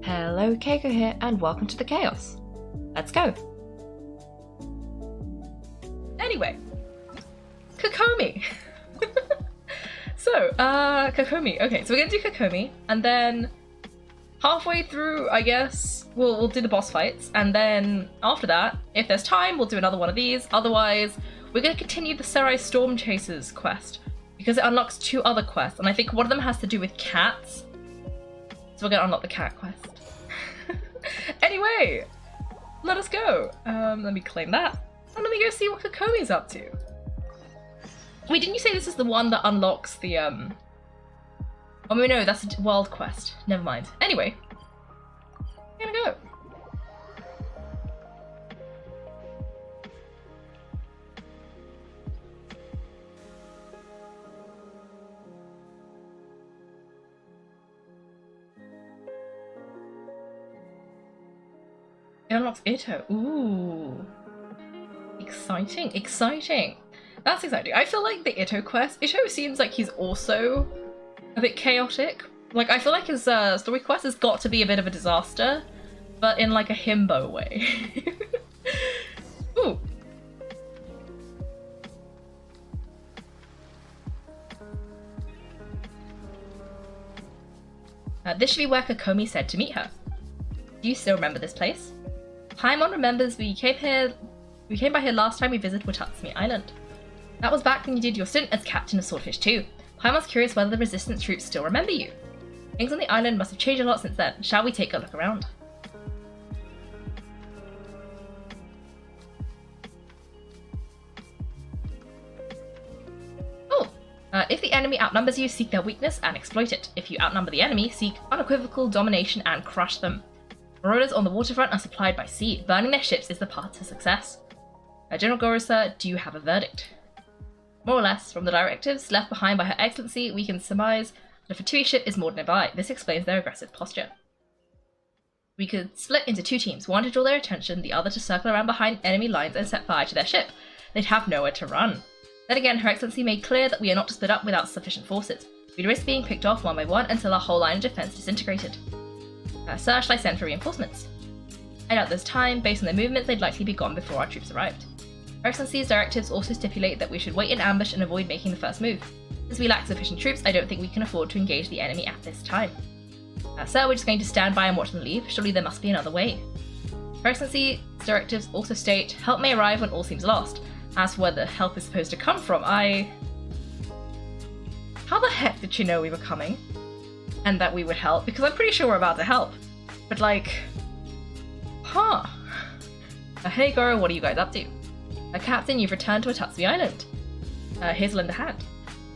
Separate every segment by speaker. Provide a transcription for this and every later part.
Speaker 1: Hello, Keiko here, and welcome to the chaos. Let's go. Anyway, Kokomi. Kokomi. Okay, so we're gonna do Kokomi, and then halfway through, I guess, we'll do the boss fights, and then after that, if there's time, we'll do another one of these. Otherwise, we're gonna continue the Serai Storm Chasers quest, because it unlocks 2 other quests, and I think one of them has to do with cats. So we're gonna unlock the cat quest. Anyway, let us go. Let me claim that. And let me go see what Kokomi's up to. Wait, didn't you say this is the one that unlocks the, Oh no, that's a world quest. Never mind. Anyway, I'm gonna go. It unlocks Ito. Ooh. Exciting, exciting. That's exciting. I feel like the Ito quest, Ito seems like he's also a bit chaotic. Like, I feel like his story quest has got to be a bit of a disaster, but in like a himbo way. Ooh. This should be where Kokomi said to meet her. Do you still remember this place? Paimon remembers we came by here last time we visited Watatsumi Island. That was back when you did your stint as captain of Swordfish 2. Paimon's curious whether the resistance troops still remember you. Things on the island must have changed a lot since then. Shall we take a look around? Oh! If the enemy outnumbers you, seek their weakness and exploit it. If you outnumber the enemy, seek unequivocal domination and crush them. Marauders on the waterfront are supplied by sea. Burning their ships is the path to success. General Goro, sir, do you have a verdict? More or less, from the directives left behind by Her Excellency, we can surmise that a Fatui ship is moored nearby. This explains their aggressive posture. We could split into 2 teams, one to draw their attention, the other to circle around behind enemy lines and set fire to their ship. They'd have nowhere to run. Then again, Her Excellency made clear that we are not to split up without sufficient forces. We'd risk being picked off one by one until our whole line of defense disintegrated. Sir, shall I send for reinforcements? I doubt there's time. Based on their movements, they'd likely be gone before our troops arrived. Her Excellency's directives also stipulate that we should wait in ambush and avoid making the first move. Since we lack sufficient troops, I don't think we can afford to engage the enemy at this time. Sir, we're just going to stand by and watch them leave. Surely there must be another way. Her Excellency's directives also state, help may arrive when all seems lost. As for where the help is supposed to come from, How the heck did she know we were coming? And that we would help? Because I'm pretty sure we're about to help. But like... Huh. Hey Goro, what are you guys up to? Captain, you've returned to Watatsumi Island. Here's a lend a hand.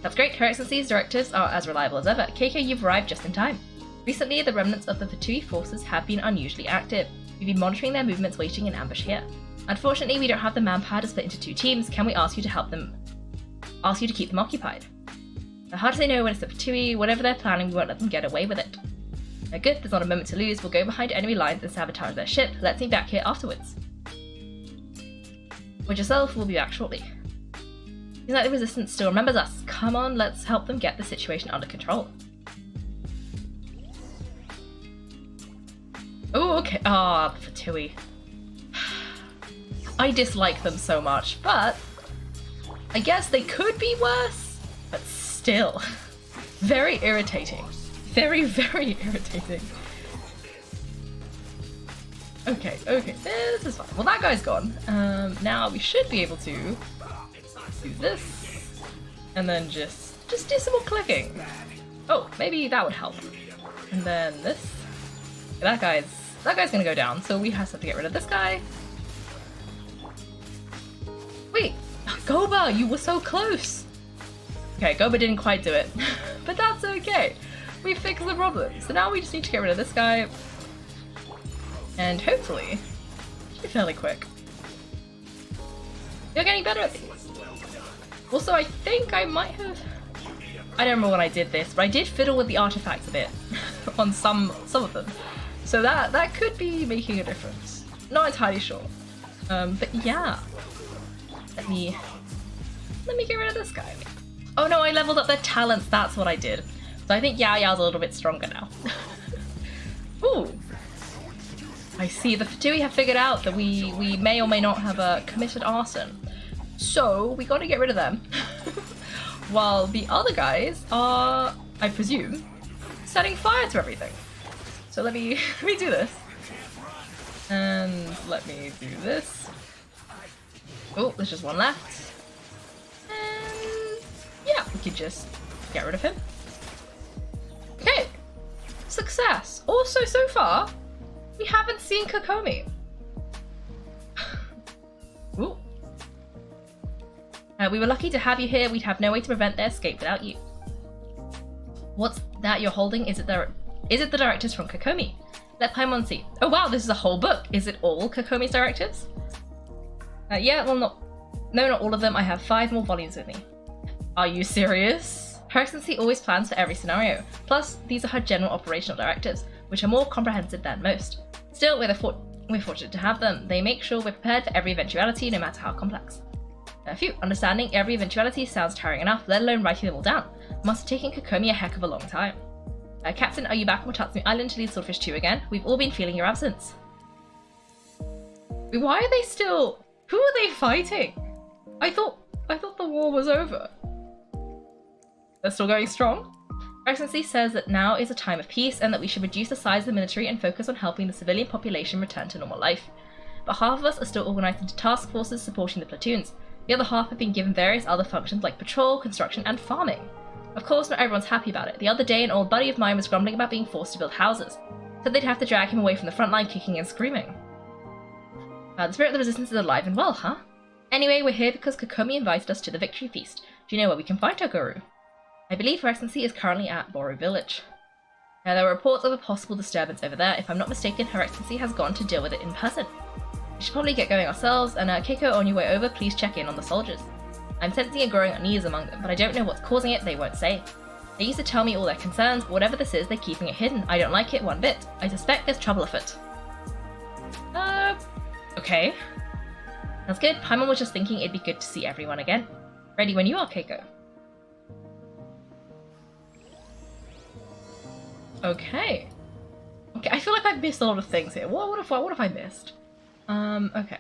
Speaker 1: That's great. Her Excellency's directives are as reliable as ever. Keiko, you've arrived just in time. Recently, the remnants of the Fatui forces have been unusually active. We've been monitoring their movements waiting in ambush here. Unfortunately, we don't have the manpower to split into 2 teams. Can we ask you to help them? Ask you to keep them occupied? How do they know when it's the Fatui? Whatever they're planning, we won't let them get away with it. Good, there's not a moment to lose. We'll go behind enemy lines and sabotage their ship. Let's meet back here afterwards. With yourself, we'll be back shortly. Seems like the resistance still remembers us. Come on, let's help them get the situation under control. Oh, okay. Ah, the Fatui. I dislike them so much, but I guess they could be worse, but still. Very irritating. Very, very irritating. Okay, this is fine. Well, that guy's gone. Now we should be able to do this, and then just do some more clicking. Oh, maybe that would help. And then this. That guy's gonna go down, so we have to get rid of this guy. Wait, Goba, you were so close. Okay, Goba didn't quite do it, but that's okay. We fixed the problem. So now we just need to get rid of this guy. And hopefully, it should be fairly quick. You're getting better at these. Also, I think I might have... I don't remember when I did this, but I did fiddle with the artifacts a bit on some of them. So that could be making a difference. Not entirely sure. But yeah. Let me get rid of this guy. Oh no, I leveled up their talents, that's what I did. So I think Yao Yao's a little bit stronger now. Ooh, I see. The Fatui have figured out that we may or may not have committed arson. So we gotta get rid of them. While the other guys are, I presume, setting fire to everything. So let me do this. And let me do this. Oh, there's just one left. And yeah, we could just get rid of him. Okay. Success. Also, so far, we haven't seen Kokomi. Ooh. We were lucky to have you here. We'd have no way to prevent their escape without you. What's that you're holding? Is it the directives from Kokomi? Let Paimon see. Oh wow, this is a whole book. Is it all Kokomi's directives? Yeah, well not all of them. I have 5 more volumes with me. Are you serious? Her Excellency always plans for every scenario. Plus, these are her general operational directives, which are more comprehensive than most. Still, we're fortunate to have them. They make sure we're prepared for every eventuality, no matter how complex. Phew, understanding every eventuality sounds tiring enough, let alone writing them all down. Must have taken Kokomi a heck of a long time. Captain, are you back on Tatsumi Island to lead Swordfish 2 again? We've all been feeling your absence. Why are they still... Who are they fighting? I thought the war was over. They're still going strong? Her Excellency says that now is a time of peace and that we should reduce the size of the military and focus on helping the civilian population return to normal life. But half of us are still organised into task forces supporting the platoons. The other half have been given various other functions like patrol, construction, and farming. Of course, not everyone's happy about it. The other day, an old buddy of mine was grumbling about being forced to build houses. Said they'd have to drag him away from the front line kicking and screaming. The spirit of the resistance is alive and well, huh? Anyway, we're here because Kokomi invited us to the victory feast. Do you know where we can find Togoru? I believe Her Excellency is currently at Boru Village. Now, there are reports of a possible disturbance over there. If I'm not mistaken, Her Excellency has gone to deal with it in person. We should probably get going ourselves, and Kaiko, on your way over, please check in on the soldiers. I'm sensing a growing unease among them, but I don't know what's causing it, they won't say. They used to tell me all their concerns, but whatever this is, they're keeping it hidden. I don't like it one bit. I suspect there's trouble afoot. Okay. That's good. Paimon was just thinking it'd be good to see everyone again. Ready when you are, Keiko. Okay. Okay, I feel like I've missed a lot of things here. What have I missed? Okay.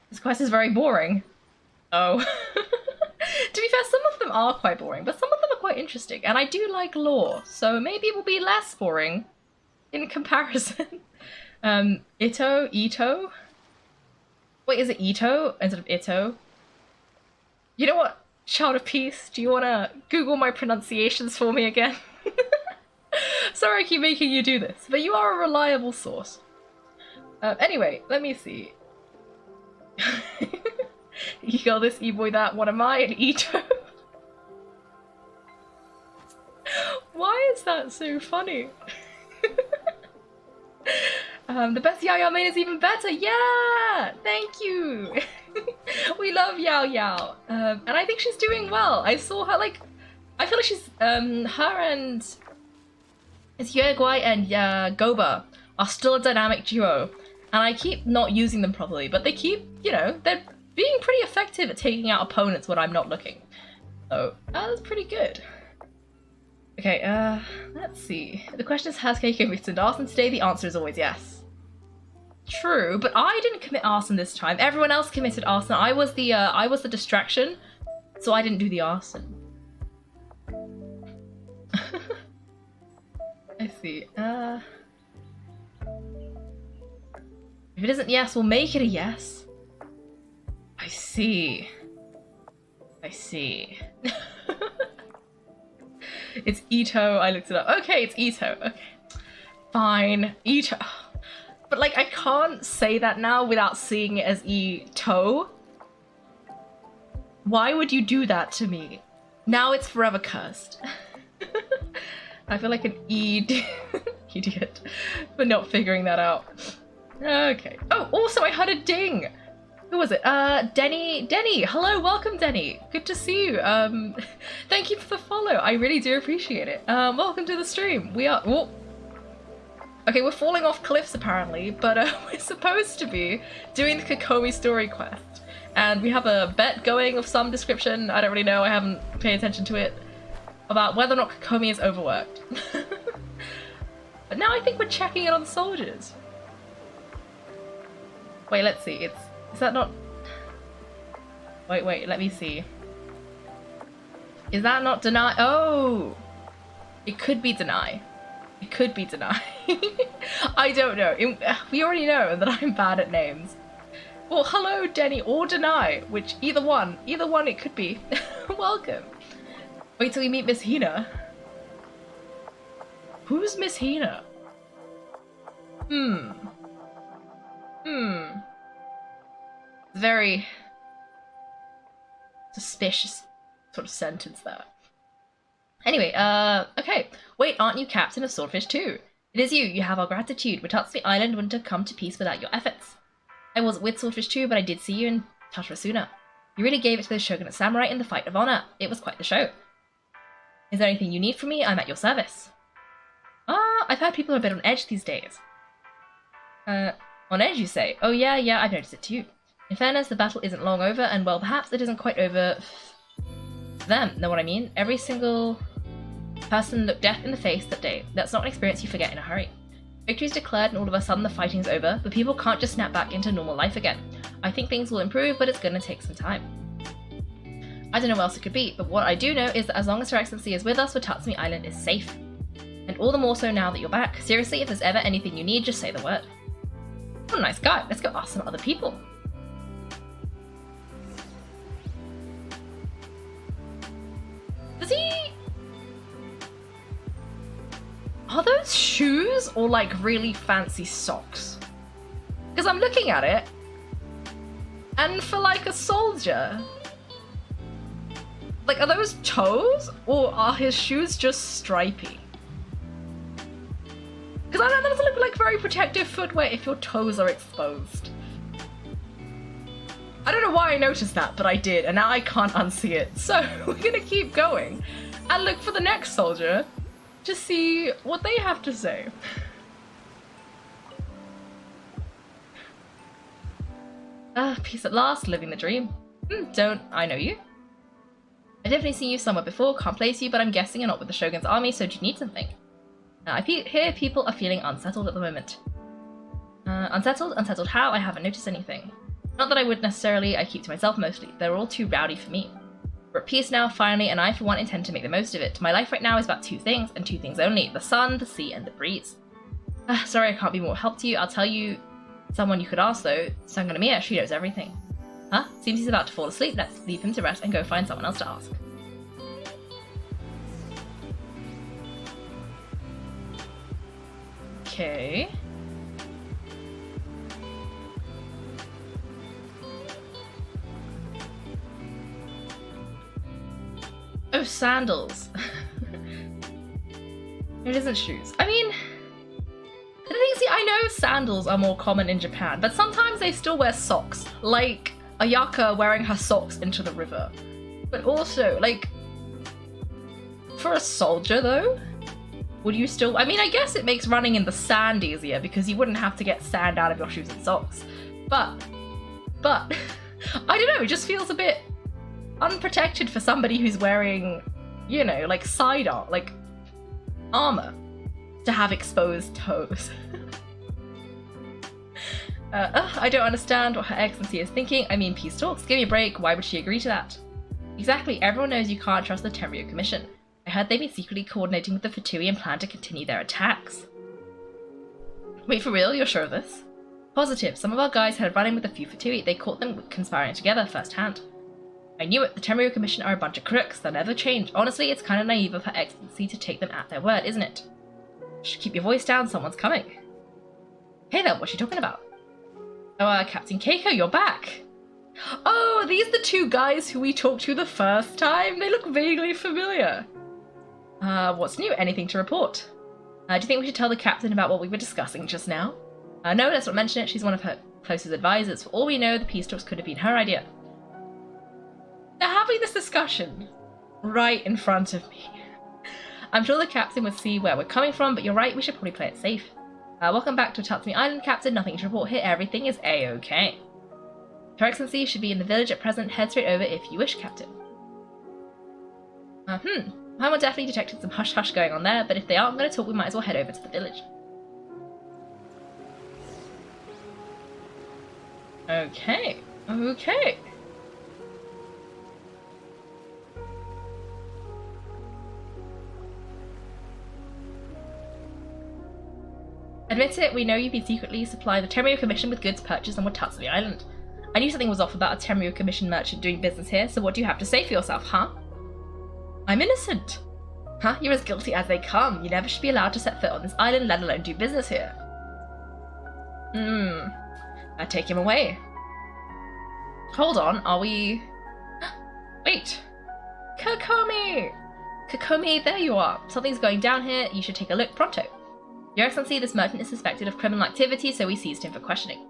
Speaker 1: This quest is very boring. Oh. To be fair, some of them are quite boring, but some of them are quite interesting, and I do like lore, so maybe it will be less boring in comparison. Ito? Wait, is it Ito instead of Ito? You know what? Child of Peace, do you want to Google my pronunciations for me again? Sorry I keep making you do this, but you are a reliable source. Anyway, let me see. You got this, E-boy that, what am I, an Ito? Why is that so funny? The best Yao Yao main is even better, yeah! Thank you! We love Yao Yao. And I think she's doing well. I saw her, like, I feel like she's, her and it's Yueguai and Goba are still a dynamic duo. And I keep not using them properly, but they keep, you know, they're being pretty effective at taking out opponents when I'm not looking. So, that's pretty good. Okay, let's see. The question is, has Keiko committed arson today? The answer is always yes. True, but I didn't commit arson this time. Everyone else committed arson. I was the distraction, so I didn't do the arson. I see. If it isn't yes, we'll make it a yes. I see. I see. It's Ito. I looked it up. Okay, it's Ito. Okay. Fine. Ito. But, like, I can't say that now without seeing it as Ito. Why would you do that to me? Now it's forever cursed. I feel like an idiot for not figuring that out. Okay. Oh, also I heard a ding! Who was it? Denny. Hello, welcome, Denny. Good to see you. Thank you for the follow. I really do appreciate it. Welcome to the stream. We are... Whoa. Okay, we're falling off cliffs apparently, but we're supposed to be doing the Kokomi story quest. And we have a bet going of some description. I don't really know. I haven't paid attention to it. about whether or not Kokomi is overworked. But now I think we're checking it on soldiers. Wait, let's see. Is that not... Wait, let me see. Is that not deny? Oh! It could be deny. It could be deny. I don't know. We already know that I'm bad at names. Well, hello, Denny, or deny, which either one it could be. Welcome. Wait till you meet Miss Hina. Who's Miss Hina? Very suspicious sort of sentence there. Anyway, okay. Wait, aren't you captain of Swordfish too? It is you. You have our gratitude. Watatsumi Island wouldn't have come to peace without your efforts. I was with Swordfish too, but I did see you in Tatarasuna. You really gave it to the Shogunate Samurai in the fight of honor. It was quite the show. Is there anything you need from me? I'm at your service. I've heard people are a bit on edge these days. On edge, you say? Oh yeah, I've noticed it too. In fairness, the battle isn't long over, and well, perhaps it isn't quite over for them. Know what I mean? Every single person looked death in the face that day. That's not an experience you forget in a hurry. Victory's declared, and all of a sudden the fighting's over, but people can't just snap back into normal life again. I think things will improve, but it's gonna take some time. I don't know what else it could be, but what I do know is that as long as Her Excellency is with us, Watatsumi Island is safe. And all the more so now that you're back. Seriously, if there's ever anything you need, just say the word. What a nice guy. Let's go ask some other people. Does he... Are those shoes or like really fancy socks? Because I'm looking at it, and for like a soldier, like are those toes or are his shoes just stripy? Because I know that doesn't look like very protective footwear if your toes are exposed. I don't know why I noticed that, but I did, and now I can't unsee it. So we're gonna keep going and look for the next soldier to see what they have to say. Peace at last, living the dream. Don't I know you? I definitely seen you somewhere before, can't place you, but I'm guessing you're not with the Shogun's army, so do you need something? I hear people are feeling unsettled at the moment. Unsettled? Unsettled how? I haven't noticed anything. Not that I would necessarily, I keep to myself mostly. They're all too rowdy for me. We're at peace now, finally, and I for one intend to make the most of it. My life right now is about two things, and two things only. The sun, the sea, and the breeze. Sorry I can't be more help to you. I'll tell you someone you could ask though. Sangonomiya, she knows everything. Huh? Seems he's about to fall asleep. Let's leave him to rest and go find someone else to ask. Okay. Oh, sandals. It isn't shoes. I mean, the thing is, see, I know sandals are more common in Japan, but sometimes they still wear socks. Like Ayaka wearing her socks into the river. But also, like, for a soldier though, would you still... I mean, I guess it makes running in the sand easier because you wouldn't have to get sand out of your shoes and socks. But, I don't know, it just feels a bit unprotected for somebody who's wearing, you know, like like armor to have exposed toes. I don't understand what Her Excellency is thinking. I mean, peace talks, give me a break. Why would she agree to that? Exactly, everyone knows you can't trust the Tenryu Commission. I heard they've been secretly coordinating with the Fatui and plan to continue their attacks. Wait, for real? You're sure of this? Positive. Some of our guys had run in with a few Fatui. They caught them conspiring together firsthand. I knew it. The Tenryu Commission are a bunch of crooks. They'll never change. Honestly, it's kind of naive of Her Excellency to take them at their word, isn't it? Shh, keep your voice down. Someone's coming. Hey there, what's she talking about? Oh, Captain Keiko, you're back. Oh, are these the two guys who we talked to the first time? They look vaguely familiar. What's new? Anything to report? Do you think we should tell the captain about what we were discussing just now? No, let's not mention it. She's one of her closest advisors. For all we know, the peace talks could have been her idea. They're having this discussion right in front of me. I'm sure the captain would see where we're coming from, but you're right, we should probably play it safe. Welcome back to Watatsumi Island, Captain. Nothing to report here. Everything is A-OK. Her Excellency should be in the village at present. Head straight over if you wish, Captain. Paimon definitely detected some hush-hush going on there, but if they aren't going to talk, we might as well head over to the village. Okay. Okay. Admit it, we know you've been secretly supplying the Tenryu Commission with goods purchased on Watatsumi Island. I knew something was off about a Tenryu Commission merchant doing business here, so what do you have to say for yourself, huh? I'm innocent. Huh? You're as guilty as they come. You never should be allowed to set foot on this island, let alone do business here. I take him away. Hold on, are we... Wait! Kokomi! Kokomi, there you are. Something's going down here, you should take a look pronto. Your Excellency, this merchant is suspected of criminal activity, so we seized him for questioning.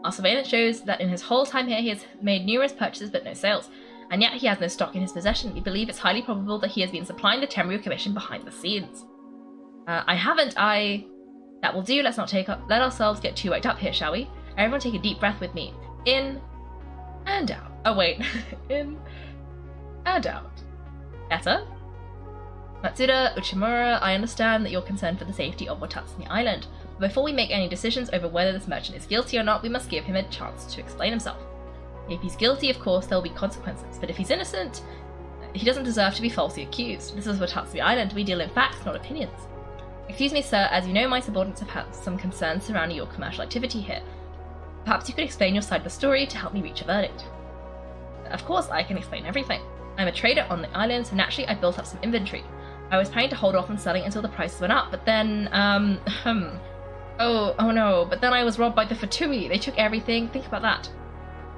Speaker 1: Our surveillance shows that in his whole time here he has made numerous purchases but no sales, and yet he has no stock in his possession. We believe it's highly probable that he has been supplying the Tenryu Commission behind the scenes. That will do, let's not let ourselves get too worked up here, shall we? Everyone take a deep breath with me. In and out. Oh wait, in and out. Better? Matsuda, Uchimura, I understand that you're concerned for the safety of Watatsumi Island, but before we make any decisions over whether this merchant is guilty or not, we must give him a chance to explain himself. If he's guilty, of course, there will be consequences, but if he's innocent, he doesn't deserve to be falsely accused. This is Watatsumi Island, we deal in facts, not opinions. Excuse me, sir, as you know, my subordinates have had some concerns surrounding your commercial activity here. Perhaps you could explain your side of the story to help me reach a verdict. Of course, I can explain everything. I'm a trader on the island, so naturally I built up some inventory. I was planning to hold off on selling until the prices went up, but then, oh no, but then I was robbed by the Fatui. They took everything. Think about that.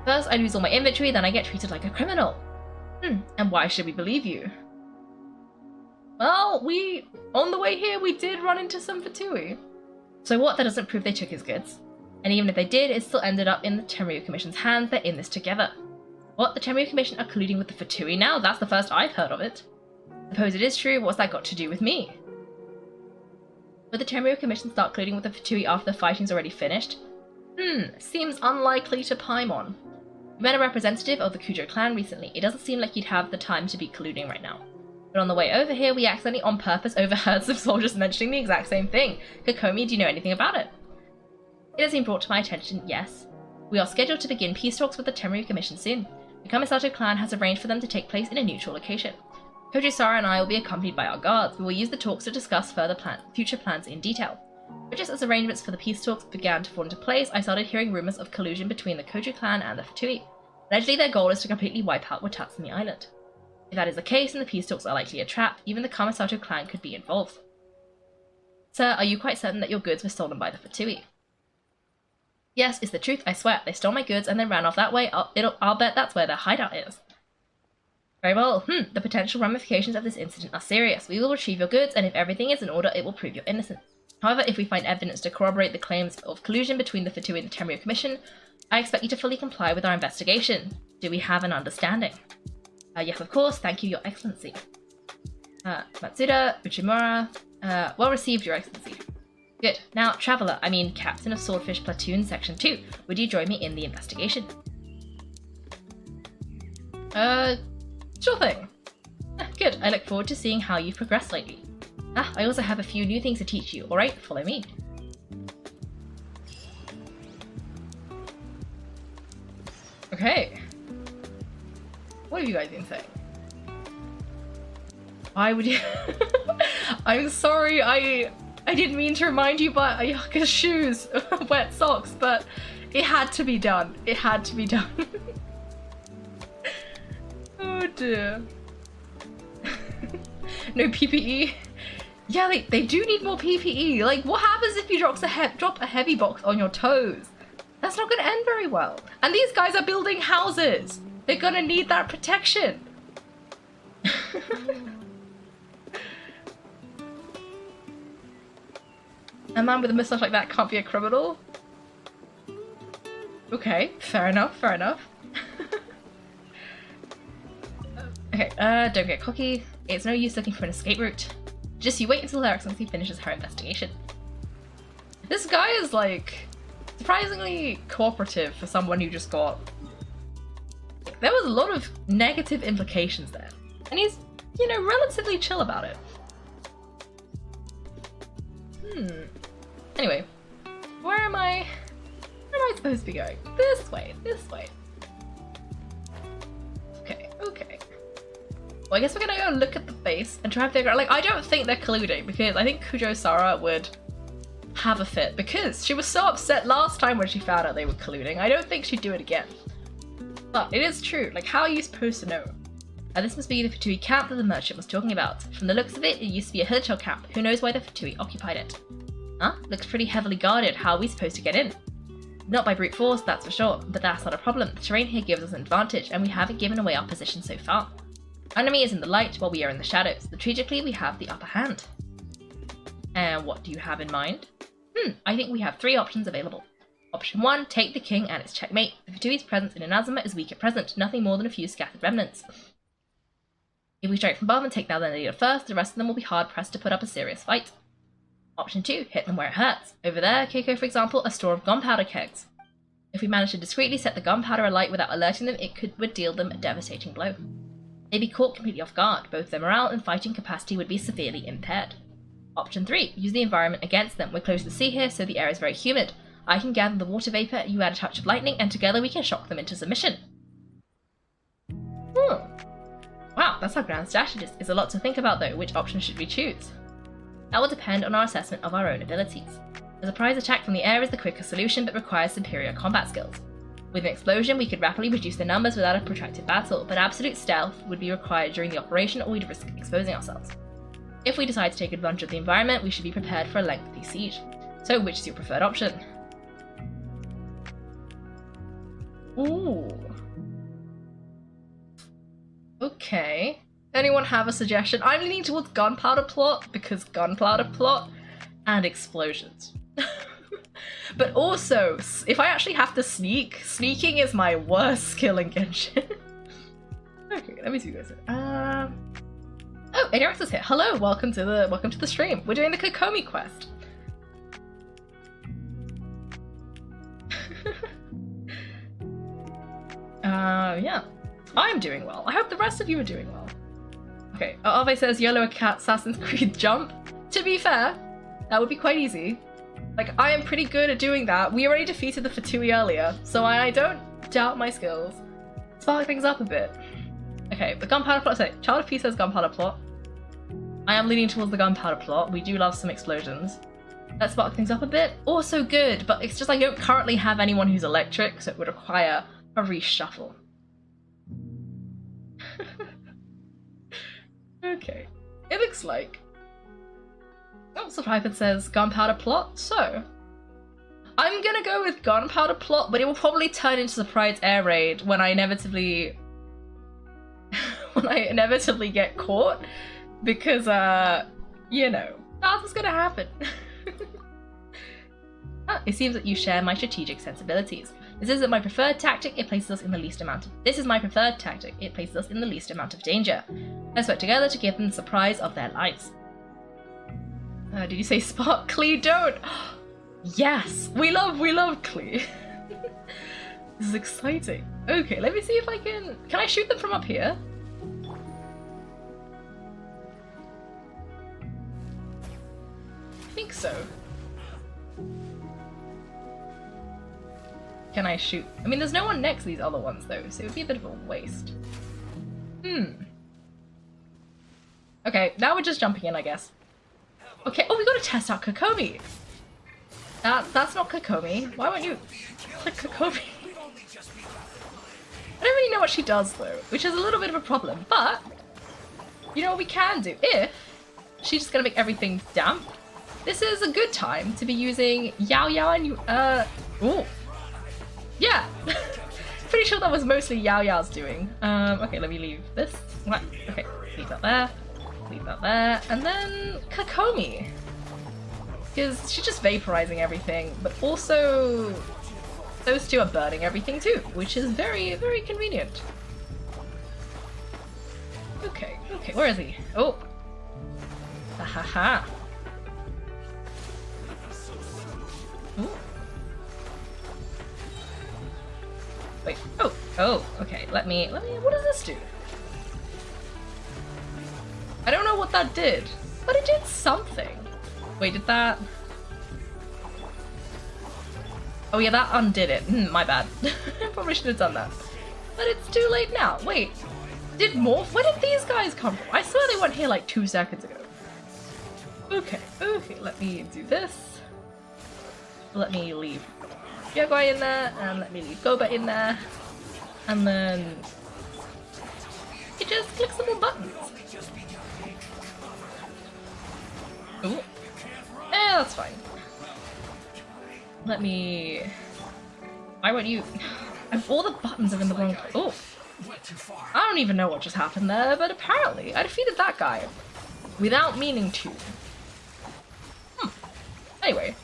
Speaker 1: First, I lose all my inventory, then I get treated like a criminal. And why should we believe you? Well, on the way here, we did run into some Fatui. So what? That doesn't prove they took his goods. And even if they did, it still ended up in the Tenryu Commission's hands. They're in this together. What? The Tenryu Commission are colluding with the Fatui now? That's the first I've heard of it. Suppose it is true, what's that got to do with me? Would the Tenryu Commission start colluding with the Fatui after the fighting's already finished? Seems unlikely to Paimon. We met a representative of the Kujo clan recently. It doesn't seem like he'd have the time to be colluding right now. But on the way over here, we accidentally on purpose overheard some soldiers mentioning the exact same thing. Kokomi, do you know anything about it? It has been brought to my attention, yes. We are scheduled to begin peace talks with the Tenryu Commission soon. The Kamisato clan has arranged for them to take place in a neutral location. Kojusara and I will be accompanied by our guards. We will use the talks to discuss future plans in detail. But just as arrangements for the peace talks began to fall into place, I started hearing rumors of collusion between the Koju clan and the Fatui. Allegedly, their goal is to completely wipe out Watatsumi Island. If that is the case, and the peace talks are likely a trap, even the Kamisato clan could be involved. Sir, are you quite certain that your goods were stolen by the Fatui? Yes, it's the truth, I swear. They stole my goods and then ran off that way. I'll bet that's where their hideout is. Very well. The potential ramifications of this incident are serious. We will retrieve your goods, and if everything is in order, it will prove your innocence. However, if we find evidence to corroborate the claims of collusion between the Fatui and the Tenryu Commission, I expect you to fully comply with our investigation. Do we have an understanding? Yes, of course. Thank you, Your Excellency. Matsuda, Uchimura, well received, Your Excellency. Good. Now, Traveller, Captain of Swordfish Platoon Section 2, would you join me in the investigation? Sure thing. Good. I look forward to seeing how you've progressed lately. I also have a few new things to teach you. Alright, follow me. Okay. What have you guys been saying? Why would you... I'm sorry, I didn't mean to remind you about Ayaka's shoes, wet socks, but it had to be done. It had to be done. Oh dear. No PPE. Yeah, they do need more PPE. Like, what happens if you drop a heavy box on your toes? That's not going to end very well. And these guys are building houses. They're going to need that protection. A man with a moustache like that can't be a criminal. Okay, fair enough, fair enough. Okay, don't get cocky. It's no use looking for an escape route. Just you wait until Her Excellency finishes her investigation. This guy is, like, surprisingly cooperative for someone who just got... There was a lot of negative implications there. And he's you know, relatively chill about it. Anyway, where am I supposed to be going? This way, this way. Okay, okay. Well, I guess we're gonna go look at the base and try and figure out, like, I don't think they're colluding, because I think Kujo-Sara would have a fit, because she was so upset last time when she found out they were colluding. I don't think she'd do it again. But it is true, like, how are you supposed to know? This must be the Fatui camp that the merchant was talking about. From the looks of it, it used to be a Hilichurl camp. Who knows why the Fatui occupied it? Huh? Looks pretty heavily guarded. How are we supposed to get in? Not by brute force, that's for sure, but that's not a problem. The terrain here gives us an advantage, and we haven't given away our position so far. Our enemy is in the light, while we are in the shadows. Strategically, we have the upper hand. And what do you have in mind? I think we have 3 options available. Option 1, take the king and its checkmate. The Fatui's presence in Inazuma is weak at present, nothing more than a few scattered remnants. If we strike from above and take down their leader first, the rest of them will be hard-pressed to put up a serious fight. Option 2, hit them where it hurts. Over there, Kaiko, for example, a store of gunpowder kegs. If we manage to discreetly set the gunpowder alight without alerting them, it would deal them a devastating blow. They'd be caught completely off guard. Both their morale and fighting capacity would be severely impaired. Option 3, use the environment against them. We're close to the sea here, so the air is very humid. I can gather the water vapor, you add a touch of lightning, and together we can shock them into submission. Wow, that's our grand strategy. It's a lot to think about though. Which option should we choose? That will depend on our assessment of our own abilities. A surprise attack from the air is the quicker solution, but requires superior combat skills. With an explosion, we could rapidly reduce their numbers without a protracted battle, but absolute stealth would be required during the operation, or we'd risk exposing ourselves. If we decide to take advantage of the environment, we should be prepared for a lengthy siege. So, which is your preferred option? Ooh. Okay. Anyone have a suggestion? I'm leaning towards gunpowder plot, because gunpowder plot and explosions. But also, if I actually have to sneak, sneaking is my worst skill in Genshin. Okay, let me see this. Oh, Adirax is here. Hello, welcome to the stream. We're doing the Kokomi quest. Yeah. I'm doing well. I hope the rest of you are doing well. Okay, Ave says YOLO Assassin's Creed jump. To be fair, that would be quite easy. Like, I am pretty good at doing that. We already defeated the Fatui earlier, so I don't doubt my skills. Spark things up a bit. Okay, the gunpowder plot. Sorry, Child of Peace says gunpowder plot. I am leaning towards the gunpowder plot. We do love some explosions. Let's spark things up a bit. Also good, but it's just I don't currently have anyone who's electric, so it would require a reshuffle. Okay, it looks like. Oh, Subhyphen says gunpowder plot, so I'm gonna go with gunpowder plot, but it will probably turn into surprise air raid when I inevitably get caught, because you know, that's what's gonna happen. It seems that you share my strategic sensibilities. This isn't my preferred tactic, it places us in the least amount of danger. Let's work together to give them the surprise of their lives. Did you say spark Klee? Don't! Yes! We love Klee. This is exciting. Okay, let me see if I can I shoot them from up here? I think so. Can I shoot? I mean, there's no one next to these other ones though, so it would be a bit of a waste. Okay, now we're just jumping in, I guess. Okay, oh, we gotta test out Kokomi! That's not Kokomi. Why won't you click Kokomi? I don't really know what she does though, which is a little bit of a problem, but you know what we can do? If she's just gonna make everything damp, this is a good time to be using Yao Yao and ooh. Yeah! Pretty sure that was mostly Yao Yao's doing. Okay, let me leave this. Right, okay, leave that there. Leave that there. And then Kokomi. Because she's just vaporizing everything, but also those two are burning everything too, which is very, very convenient. Okay, where is he? Oh! Ahaha! Ooh. Wait, oh, okay, let me, what does this do? know what that did, but it did something. Wait, did that... Oh yeah, that undid it. My bad. Probably should have done that. But it's too late now. Wait, did more? Where did these guys come from? I swear they weren't here like 2 seconds ago. Okay, let me do this. Let me leave Yogoi in there, and let me leave Goba in there. And then... you just click some more buttons. Ooh. That's fine. Let me... why won't you... all the buttons are in the wrong... oh! I don't even know what just happened there, but apparently I defeated that guy. Without meaning to. Anyway,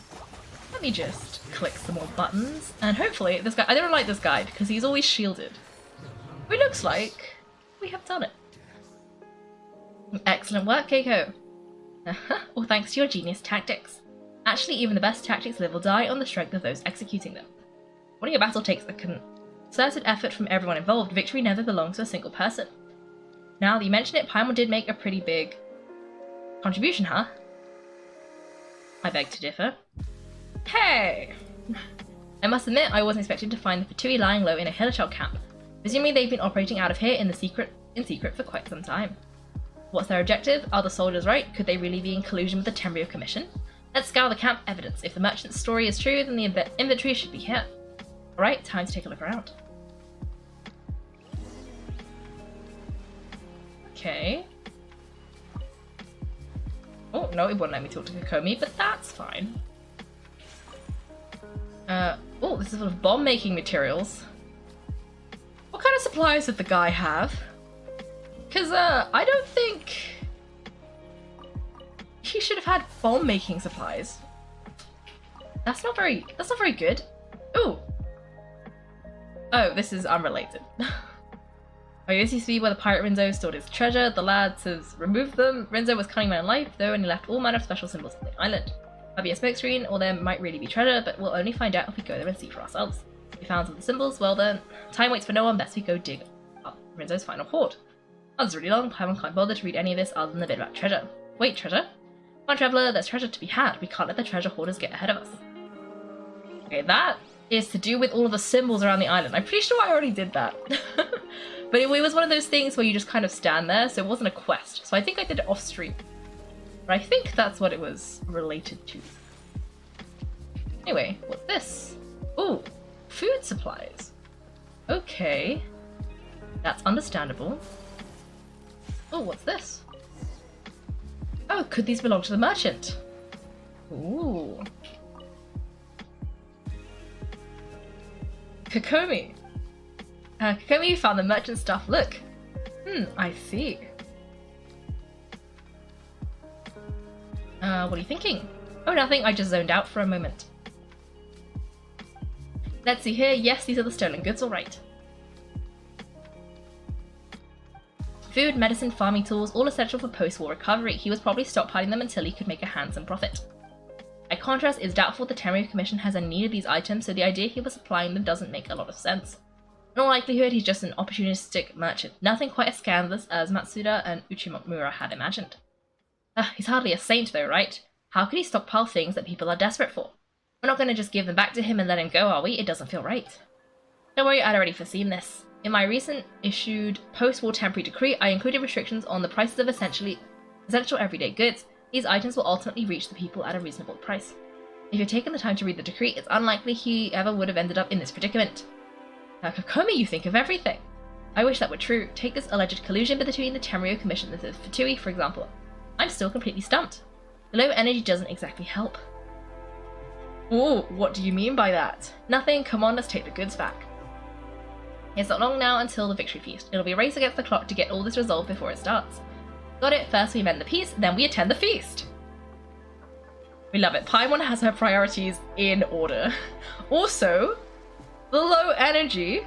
Speaker 1: let me just click some more buttons, and hopefully this guy... I don't like this guy, because he's always shielded. It looks like we have done it. Excellent work, Keiko. All thanks to your genius tactics. Actually, even the best tactics live or die on the strength of those executing them. Winning a battle takes a concerted effort from everyone involved. Victory never belongs to a single person. Now that you mention it, Paimon did make a pretty big contribution, huh? I beg to differ. Hey! I must admit, I wasn't expecting to find the Fatui lying low in a Hilichurl camp. Presumably they've been operating out of here in secret for quite some time. What's their objective? Are the soldiers right? Could they really be in collusion with the Tenryou Commission? Let's scour the camp evidence. If the merchant's story is true, then the inventory should be here. Alright, time to take a look around. Okay. Oh, no, it wouldn't let me talk to Kokomi, but that's fine. Oh, this is full of bomb-making materials. What kind of supplies did the guy have? Because, I don't think... he should have had bomb-making supplies. That's not very good. Ooh! Oh, this is unrelated. Oh, this used to be where the pirate Rinzo stored his treasure. The lads has removed them. Rinzo was cunning man in life, though, and he left all manner of special symbols on the island. Might be a smokescreen, or there might really be treasure, but we'll only find out if we go there and see for ourselves. If we found some of the symbols, well then, time waits for no one, best we go dig up Rinzo's final hoard. That was really long, Paimon can't bother to read any of this other than the bit about treasure. Wait, treasure? Come on, traveller, there's treasure to be had. We can't let the treasure hoarders get ahead of us. Okay, that is to do with all of the symbols around the island. I'm pretty sure I already did that. But it was one of those things where you just kind of stand there, so it wasn't a quest. So I think I did it off stream. But I think that's what it was related to. Anyway, what's this? Ooh, food supplies. Okay. That's understandable. Oh, what's this? Oh, could these belong to the merchant? Ooh. Kokomi. Kokomi found the merchant stuff. Look. I see. What are you thinking? Oh, nothing. I just zoned out for a moment. Let's see here. Yes, these are the stolen goods, all right. Food, medicine, farming tools, all essential for post-war recovery. He was probably stockpiling them until he could make a handsome profit. By contrast, it's doubtful the Tenryou Commission has a need of these items, so the idea he was supplying them doesn't make a lot of sense. In all likelihood, he's just an opportunistic merchant. Nothing quite as scandalous as Matsuda and Uchimura had imagined. He's hardly a saint though, right? How could he stockpile things that people are desperate for? We're not going to just give them back to him and let him go, are we? It doesn't feel right. Don't worry, I'd already foreseen this. In my recent issued post-war temporary decree, I included restrictions on the prices of essential everyday goods. These items will ultimately reach the people at a reasonable price. If you've taken the time to read the decree, it's unlikely he ever would have ended up in this predicament. Now, Kokomi, you think of everything. I wish that were true. Take this alleged collusion between the Tenryou Commission and the Fatui, for example. I'm still completely stumped. The low energy doesn't exactly help. Ooh, what do you mean by that? Nothing, come on, let's take the goods back. It's not long now until the victory feast. It'll be a race against the clock to get all this resolved before it starts. Got it, first we amend the peace, then we attend the feast. We love it. Paimon has her priorities in order. Also, the low energy,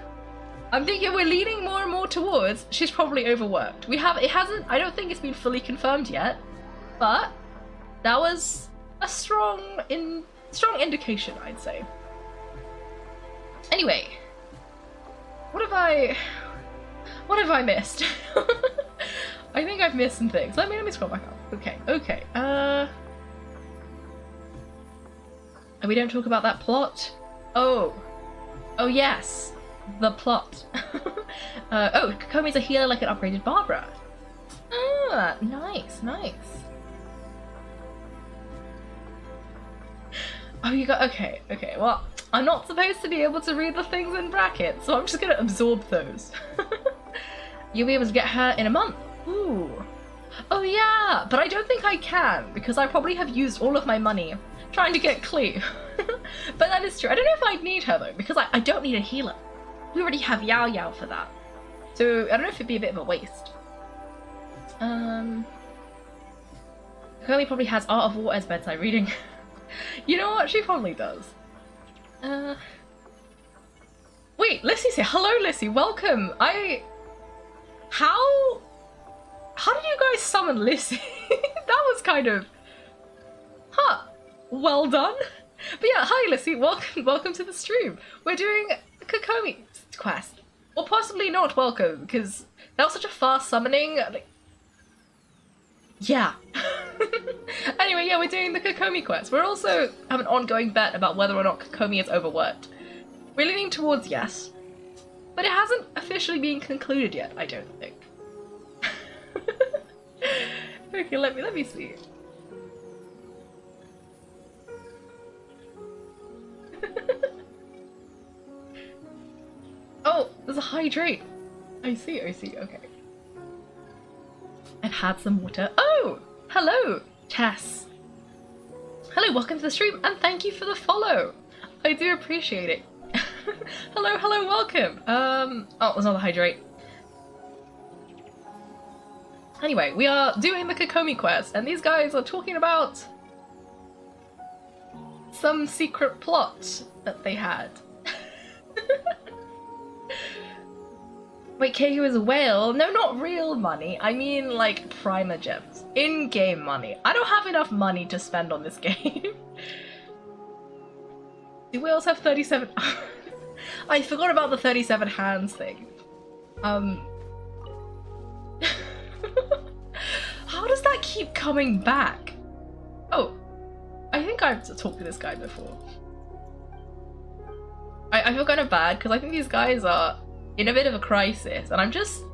Speaker 1: I'm thinking we're leaning more and more towards she's probably overworked. I don't think it's been fully confirmed yet, but that was a strong indication, I'd say. Anyway, what have I missed? I think I've missed some things. Let me scroll back up. Okay. And we don't talk about that plot? Oh yes. The plot. Oh, Kokomi's a healer like an upgraded Barbara. Ah, nice. Oh, you got, okay, well, I'm not supposed to be able to read the things in brackets, so I'm just gonna absorb those. You'll be able to get her in a month. Ooh. Oh yeah, but I don't think I can, because I probably have used all of my money trying to get Klee. But that is true. I don't know if I'd need her though, because I don't need a healer. We already have Yao Yao for that. So I don't know if it'd be a bit of a waste. Kokomi probably has Art of War as bedside reading. You know what? She probably does. Wait, Lissy's here. Hello, Lissy. Welcome. How did you guys summon Lissy? That was kind of... Huh. Well done. But yeah, hi, Lissy. Welcome to the stream. We're doing Kokomi quest. Or possibly not welcome, because that was such a fast summoning. Like... Yeah. Anyway, yeah, we're doing the Kokomi quest. We're also have an ongoing bet about whether or not Kokomi is overworked. We're leaning towards yes, but it hasn't officially been concluded yet, I don't think. Okay, let me see. Oh, there's a hydrate. I see, okay. I've had some water. Oh, hello, Tess. Hello, welcome to the stream, and thank you for the follow. I do appreciate it. Hello, welcome. Oh, there's another hydrate. Anyway, we are doing the Kokomi quest, and these guys are talking about some secret plot that they had. Wait, Kaiko is a whale? No, not real money. I mean, like, primer gems. In-game money. I don't have enough money to spend on this game. Do whales have 37? I forgot about the 37 hands thing. How does that keep coming back? Oh, I think I've talked to this guy before. I feel kind of bad, because I think these guys are in a bit of a crisis, and I'm just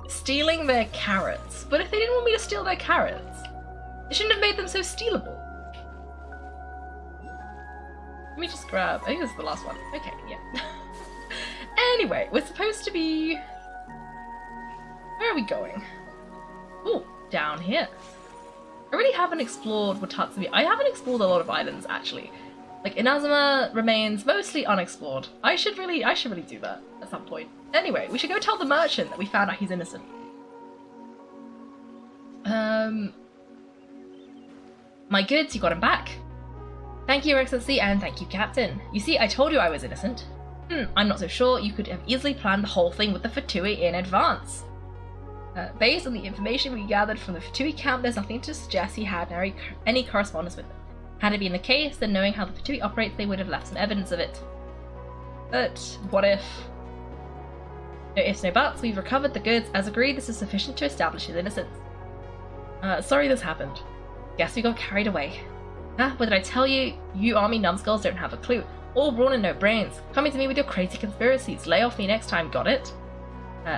Speaker 1: stealing their carrots. But if they didn't want me to steal their carrots, it shouldn't have made them so stealable. Let me just grab... I think this is the last one. Okay, yeah. Anyway, we're supposed to be... Where are we going? Oh, down here. I really haven't explored Watatsumi. I haven't explored a lot of islands, actually. Like, Inazuma remains mostly unexplored. I should really do that at some point. Anyway, we should go tell the merchant that we found out he's innocent. My goods, you got him back. Thank you, Your Excellency, and thank you, Captain. You see, I told you I was innocent. I'm not so sure. You could have easily planned the whole thing with the Fatui in advance. Based on the information we gathered from the Fatui camp, there's nothing to suggest he had any correspondence with them. Had it been the case, then knowing how the Fatui operates, they would have left some evidence of it. But what if? No ifs, no buts. We've recovered the goods. As agreed, this is sufficient to establish his innocence. Sorry this happened. Guess we got carried away. What did I tell you? You army numbskulls don't have a clue. All brawn and no brains. Coming to me with your crazy conspiracies. Lay off me next time, got it?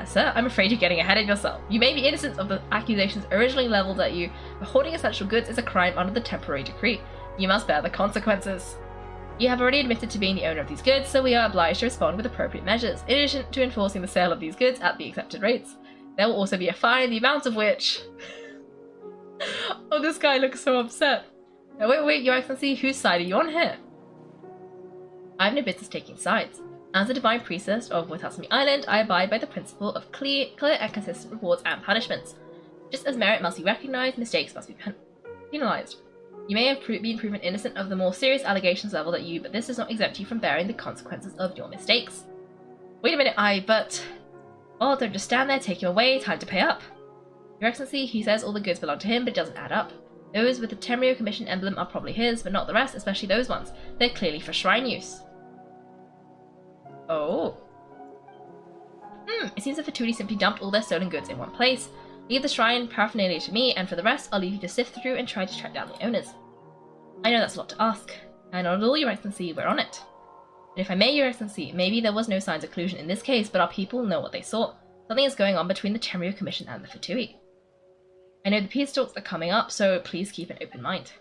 Speaker 1: Sir, I'm afraid you're getting ahead of yourself. You may be innocent of the accusations originally leveled at you, but hoarding essential goods is a crime under the temporary decree. You must bear the consequences. You have already admitted to being the owner of these goods, so we are obliged to respond with appropriate measures. In addition to enforcing the sale of these goods at the accepted rates, there will also be a fine, the amount of which... Oh, this guy looks so upset. Now, wait, Your Excellency, whose side are you on here? I have no business taking sides. As a divine priestess of Watatsumi Island, I abide by the principle of clear and consistent rewards and punishments. Just as merit must be recognized, mistakes must be penalized. You may have been proven innocent of the more serious allegations leveled at you, but this does not exempt you from bearing the consequences of your mistakes. Wait a minute, well, don't just stand there, take him away, time to pay up. Your Excellency, he says all the goods belong to him, but it doesn't add up. Those with the Temrio Commission emblem are probably his, but not the rest, especially those ones. They're clearly for shrine use. Oh. It seems the Fatui simply dumped all their stolen goods in one place. Leave the shrine paraphernalia to me, and for the rest, I'll leave you to sift through and try to track down the owners. I know that's a lot to ask, and not at all, Your Excellency, we're on it. And if I may, Your Excellency, maybe there was no signs of collusion in this case, but our people know what they saw. Something is going on between the Tenryu Commission and the Fatui. I know the peace talks are coming up, so please keep an open mind.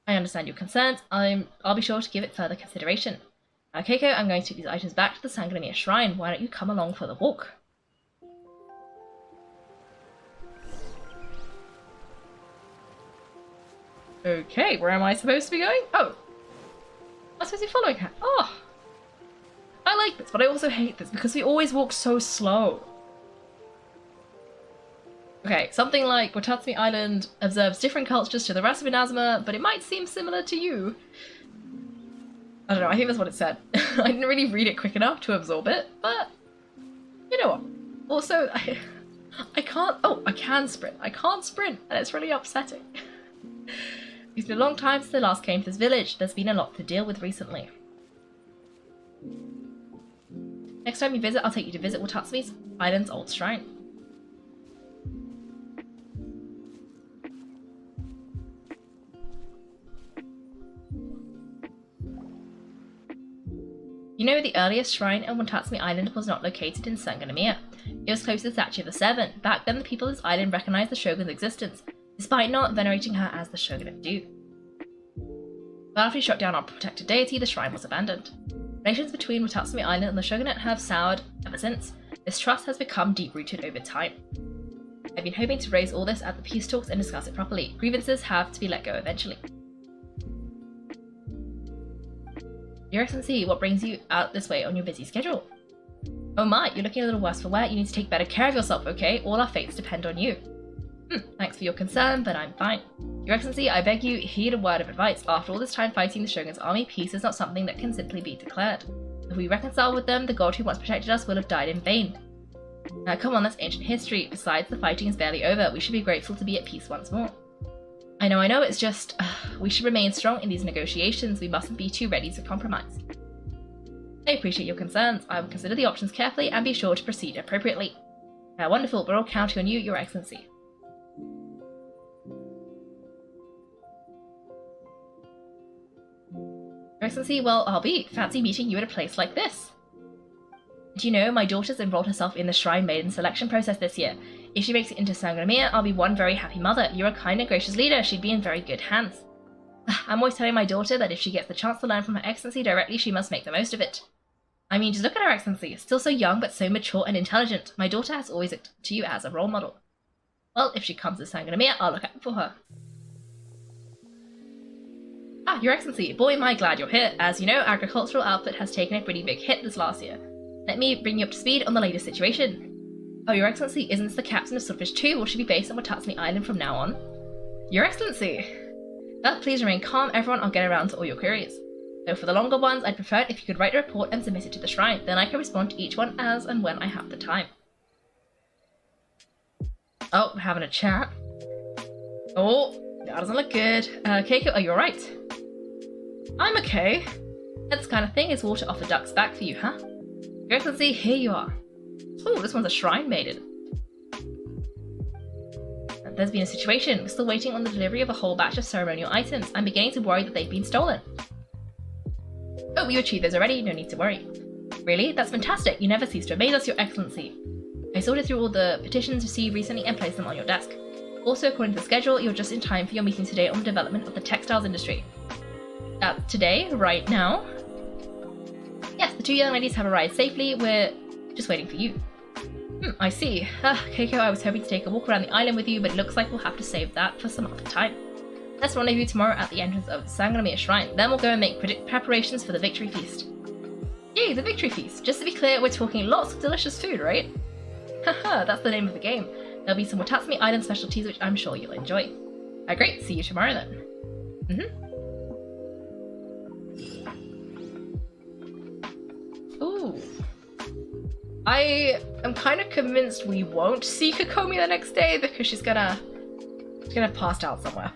Speaker 1: I understand your concerns. I'll be sure to give it further consideration. Now, Keiko, I'm going to take these items back to the Sangonomiya Shrine. Why don't you come along for the walk? Okay, where am I supposed to be going? Oh. I'm supposed to be following her. Oh. I like this, but I also hate this because we always walk so slow. Okay, something like Watatsumi Island observes different cultures to the rest of Inazuma, but it might seem similar to you. I don't know, I think that's what it said. I didn't really read it quick enough to absorb it, but you know what? Also, I can't. Oh, I can sprint. I can't sprint, and it's really upsetting. It's been a long time since I last came to this village. There's been a lot to deal with recently. Next time you visit, I'll take you to visit Watatsumi Island's old shrine. You know, the earliest shrine on Watatsumi Island was not located in Sangonomiya. It was close to the Statue of the Seven. Back then, the people of this island recognized the shogun's existence, despite not venerating her as the shogunate due. But after he shot down our protected deity, the shrine was abandoned. Relations between Watatsumi Island and the shogunate have soured ever since. This trust has become deep-rooted over time. I've been hoping to raise all this at the peace talks and discuss it properly. Grievances have to be let go eventually. Your Excellency, what brings you out this way on your busy schedule? Oh my, you're looking a little worse for wear. You need to take better care of yourself, okay? All our fates depend on you. Thanks for your concern, but I'm fine. Your Excellency, I beg you, heed a word of advice. After all this time fighting the Shogun's army, peace is not something that can simply be declared. If we reconcile with them, the god who once protected us will have died in vain. Now come on, that's ancient history. Besides, the fighting is barely over. We should be grateful to be at peace once more. I know, it's just, we should remain strong in these negotiations. We mustn't be too ready to compromise. I appreciate your concerns. I will consider the options carefully and be sure to proceed appropriately. Wonderful, we're all counting on you, Your Excellency. Your Excellency, well, I'll be. Fancy meeting you at a place like this. Do you know, my daughter's enrolled herself in the Shrine Maiden selection process this year. If she makes it into Sangonomiya, I'll be one very happy mother. You're a kind and gracious leader. She'd be in very good hands. I'm always telling my daughter that if she gets the chance to learn from Her Excellency directly, she must make the most of it. I mean, just look at Her Excellency. Still so young, but so mature and intelligent. My daughter has always looked to you as a role model. Well, if she comes to Sangonomiya, I'll look out for her. Your Excellency, boy am I glad you're here. As you know, agricultural output has taken a pretty big hit this last year. Let me bring you up to speed on the latest situation. Oh, Your Excellency, isn't this the captain of Swordfish 2? Will she be based on Watatsumi Island from now on? Your Excellency! Please remain calm, everyone. I'll get around to all your queries. Though for the longer ones, I'd prefer it if you could write a report and submit it to the shrine. Then I can respond to each one as and when I have the time. Oh, we're having a chat. Oh, that doesn't look good. Keiko, are you alright? I'm okay. This kind of thing is water off a duck's back for you, huh? Your Excellency, here you are. Oh, this one's a shrine maiden. There's been a situation. We're still waiting on the delivery of a whole batch of ceremonial items. I'm beginning to worry that they've been stolen. Oh, you achieved those already. No need to worry. Really? That's fantastic. You never cease to amaze us, Your Excellency. I sorted through all the petitions received recently and placed them on your desk. Also, according to the schedule, you're just in time for your meeting today on the development of the textiles industry. Today? Right now? Yes, the two young ladies have arrived safely. We're just waiting for you. I see. Keiko, I was hoping to take a walk around the island with you, but it looks like we'll have to save that for some other time. Let's rendezvous tomorrow at the entrance of the Sangonomiya Shrine. Then we'll go and make preparations for the victory feast. Yay, the victory feast! Just to be clear, we're talking lots of delicious food, right? Haha, that's the name of the game. There'll be some Watatsumi Island specialties, which I'm sure you'll enjoy. Great, see you tomorrow then. Ooh. I am kind of convinced we won't see Kokomi the next day because she's gonna pass out somewhere.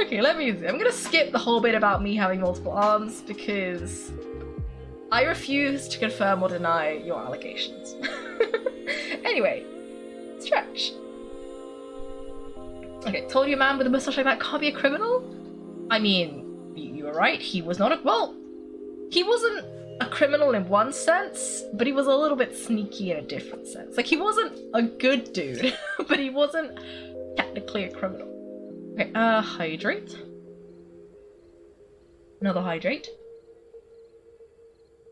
Speaker 1: Okay, let me see. I'm gonna skip the whole bit about me having multiple arms because I refuse to confirm or deny your allegations. Anyway, Stretch. Okay, told you a man with a mustache like that can't be a criminal? I mean, you were right, he was not a- well, he wasn't a criminal in one sense, but he was a little bit sneaky in a different sense. Like, he wasn't a good dude, but he wasn't technically a criminal. Okay, hydrate. Another hydrate.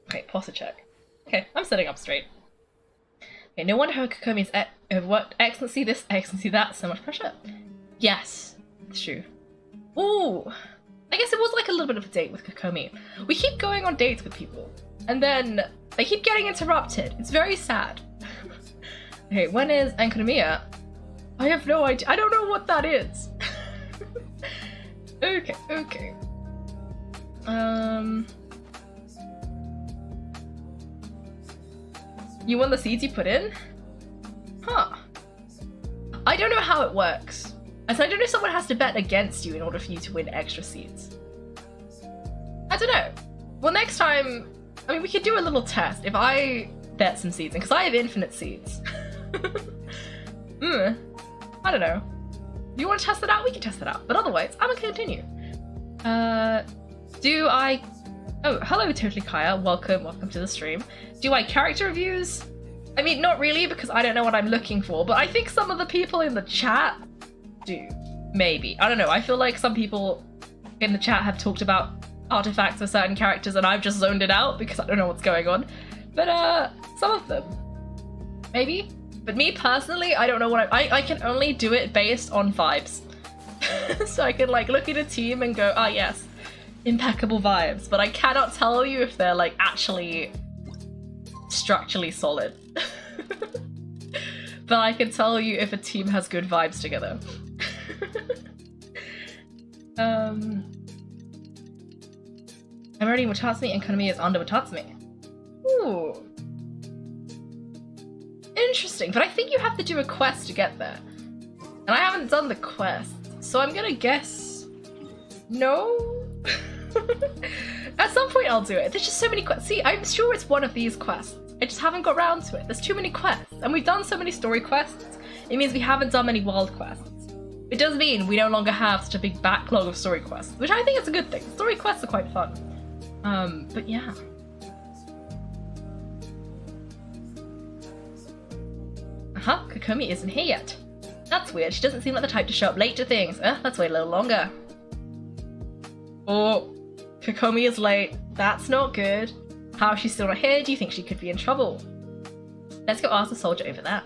Speaker 1: Okay, posture check. Okay, I'm sitting up straight. Okay, no wonder how Kokomi's overworked. Excellency this, excellency that, so much pressure. Yes, it's true. Ooh, I guess it was like a little bit of a date with Kokomi. We keep going on dates with people, and then they keep getting interrupted. It's very sad. Okay, when is Enkonomiya? I have no idea. I don't know what that is. Okay, okay. You won the seeds you put in? Huh. I don't know how it works. And so I don't know if someone has to bet against you in order for you to win extra seeds. I don't know. Well, next time, I mean, we could do a little test. If I bet some seeds, because I have infinite seeds. I don't know. Do you want to test it out? We can test it out. But otherwise, I'm gonna continue. Do I... Oh, hello, Totally Kaya. Welcome to the stream. Do I character reviews? I mean, not really, because I don't know what I'm looking for, but I think some of the people in the chat do. Maybe. I don't know. I feel like some people in the chat have talked about artifacts for certain characters and I've just zoned it out because I don't know what's going on. But, some of them. Maybe? But me personally, I don't know what I can only do it based on vibes. So I can, like, look at a team and go, ah, yes, impeccable vibes. But I cannot tell you if they're, like, actually structurally solid. But I can tell you if a team has good vibes together. I'm already Watatsumi and Kokomi is under Watatsumi. Ooh. Interesting, but I think you have to do a quest to get there. And I haven't done the quest, so I'm gonna guess no? At some point I'll do it. There's just so many quests. See, I'm sure it's one of these quests. I just haven't got around to it. There's too many quests. And we've done so many story quests. It means we haven't done many world quests. It does mean we no longer have such a big backlog of story quests, which I think is a good thing. Story quests are quite fun. But yeah. Kokomi isn't here yet. That's weird. She doesn't seem like the type to show up late to things. Let's wait a little longer. Oh, Kokomi is late. That's not good. How is she still not here? Do you think she could be in trouble? Let's go ask the soldier over there.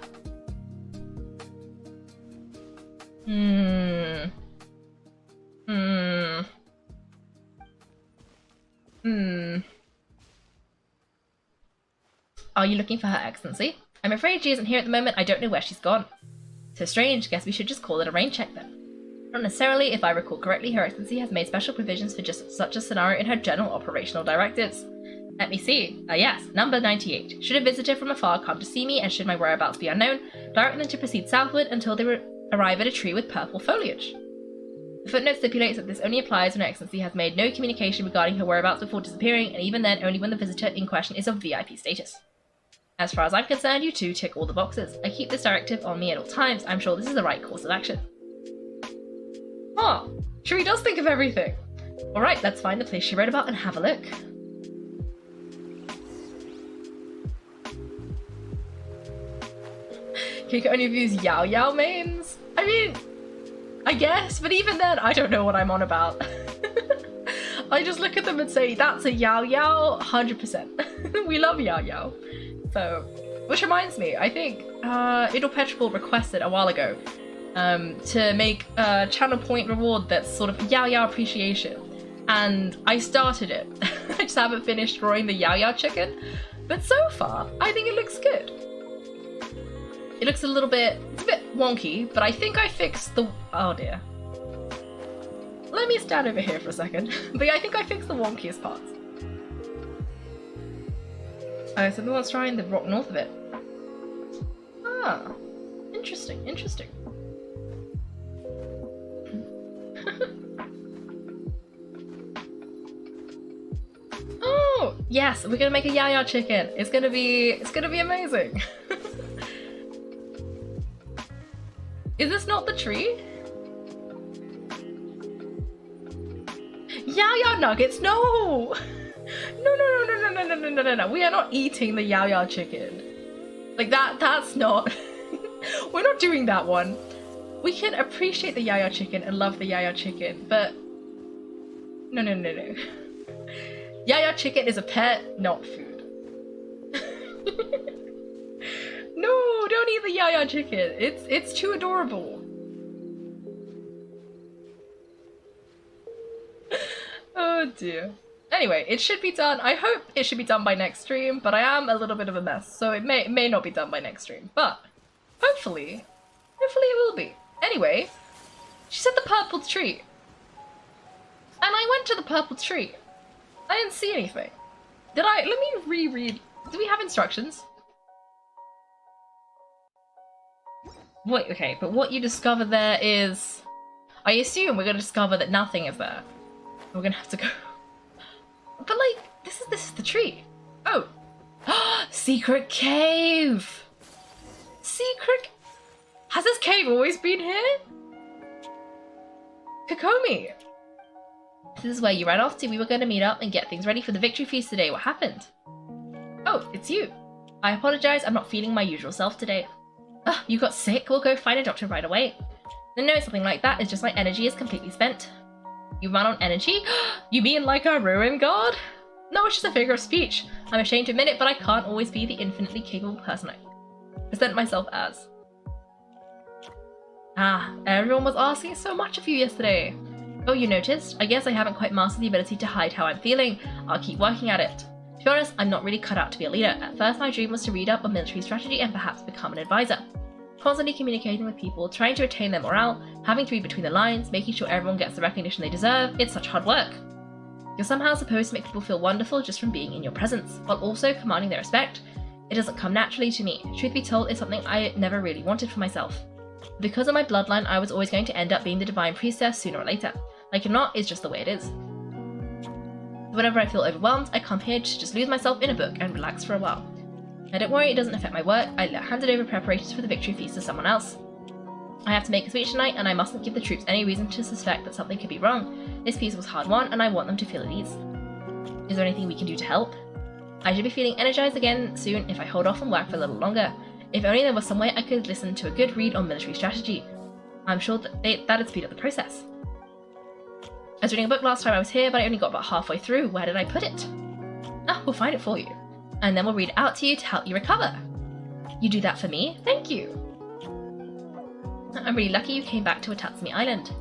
Speaker 1: Are you looking for Her Excellency? I'm afraid she isn't here at the moment. I don't know where she's gone. So strange. Guess we should just call it a rain check then. Not necessarily. If I recall correctly, Her Excellency has made special provisions for just such a scenario in her general operational directives. Let me see. Yes, number 98. Should a visitor from afar come to see me, and should my whereabouts be unknown, direct them to proceed southward until they arrive at a tree with purple foliage. The footnote stipulates that this only applies when Her Excellency has made no communication regarding her whereabouts before disappearing, and even then only when the visitor in question is of VIP status. As far as I'm concerned, you two tick all the boxes. I keep this directive on me at all times. I'm sure this is the right course of action. Oh, Shuri does think of everything. Alright, let's find the place she wrote about and have a look. Kaiko only views Yao Yao mains? I mean, I guess, but even then, I don't know what I'm on about. I just look at them and say, that's a Yao Yao, 100%. We love Yao Yao. So, which reminds me, I think Idle Petrichor requested a while ago to make a channel point reward that's sort of Yao Yao appreciation. And I started it. I just haven't finished drawing the Yao Yao chicken. But so far, I think it looks good. It looks it's a bit wonky, but I think I fixed the, oh dear. Let me stand over here for a second. But yeah, I think I fixed the wonkiest parts. Oh, so everyone's trying the rock north of it. Ah, interesting, interesting. Oh, yes, we're gonna make a Yao Yao chicken. It's gonna be amazing. Is this not the tree? Yao nuggets, no! No. We are not eating the Yao chicken. Like that's not... We're not doing that one. We can appreciate the Yao chicken and love the Yao chicken, but... No. Yao chicken is a pet, not food. No, don't eat the Yao chicken. It's too adorable. Oh dear. Anyway, it should be done. I hope it should be done by next stream, but I am a little bit of a mess, so it may not be done by next stream. But hopefully it will be. Anyway, she said the purple tree. And I went to the purple tree. I didn't see anything. Did I? Let me reread. Do we have instructions? Wait, okay, but what you discover there is... I assume we're gonna discover that nothing is there. We're gonna have to go... But like, this is the tree. Oh! Secret cave! Secret... Has this cave always been here? Kokomi! This is where you ran off to. We were going to meet up and get things ready for the victory feast today. What happened? Oh, it's you. I apologize, I'm not feeling my usual self today. Ugh, you got sick? We'll go find a doctor right away. No, something like that. It's just my energy is completely spent. You run on energy? You mean like a ruin god? No, it's just a figure of speech. I'm ashamed to admit it, but I can't always be the infinitely capable person I present myself as. Ah, everyone was asking so much of you yesterday. Oh, you noticed? I guess I haven't quite mastered the ability to hide how I'm feeling. I'll keep working at it. To be honest, I'm not really cut out to be a leader. At first, my dream was to read up on military strategy and perhaps become an advisor. Constantly communicating with people, trying to retain their morale, having to read between the lines, making sure everyone gets the recognition they deserve, it's such hard work. You're somehow supposed to make people feel wonderful just from being in your presence, while also commanding their respect. It doesn't come naturally to me. Truth be told, it's something I never really wanted for myself. Because of my bloodline, I was always going to end up being the divine priestess sooner or later. Like it or not, it's just the way it is. Whenever I feel overwhelmed, I come here to just lose myself in a book and relax for a while. Now don't worry, it doesn't affect my work. I handed over preparations for the victory feast to someone else. I have to make a speech tonight, and I mustn't give the troops any reason to suspect that something could be wrong. This piece was hard won, and I want them to feel at ease. Is there anything we can do to help? I should be feeling energized again soon if I hold off and work for a little longer. If only there was some way I could listen to a good read on military strategy. I'm sure that'd speed up the process. I was reading a book last time I was here, but I only got about halfway through. Where did I put it? Ah, we'll find it for you. And then we'll read it out to you to help you recover. You do that for me? Thank you. I'm really lucky you came back to Atatsumi Island.